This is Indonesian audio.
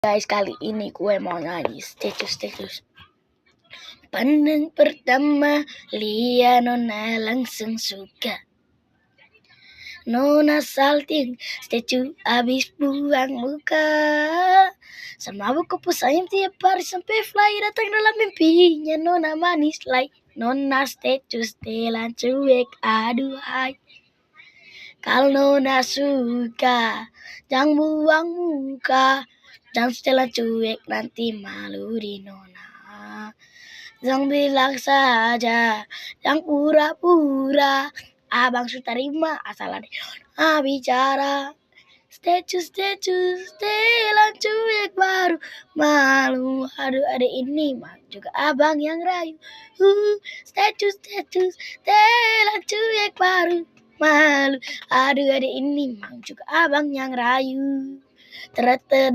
Guys, kali ini gue mau nyanyi status. Pandang pertama lihat Nona langsung suka. Nona salting statue abis buang muka. Sama buku pusayam tiap hari sampai fly datang dalam mimpinya. Nona manis like Nona status telan cuek aduhai. Kalau Nona suka jangan buang muka. Jangan setelah cuek nanti malu di Nona. Jangan bilang saja, jangan pura-pura. Abang sudah terima asal ada Nona bicara. Status, telan cuek baru malu. Aduh ada ini mah juga abang yang rayu. Status, telan cuek baru malu. Aduh ada ini mah juga abang yang rayu. Rata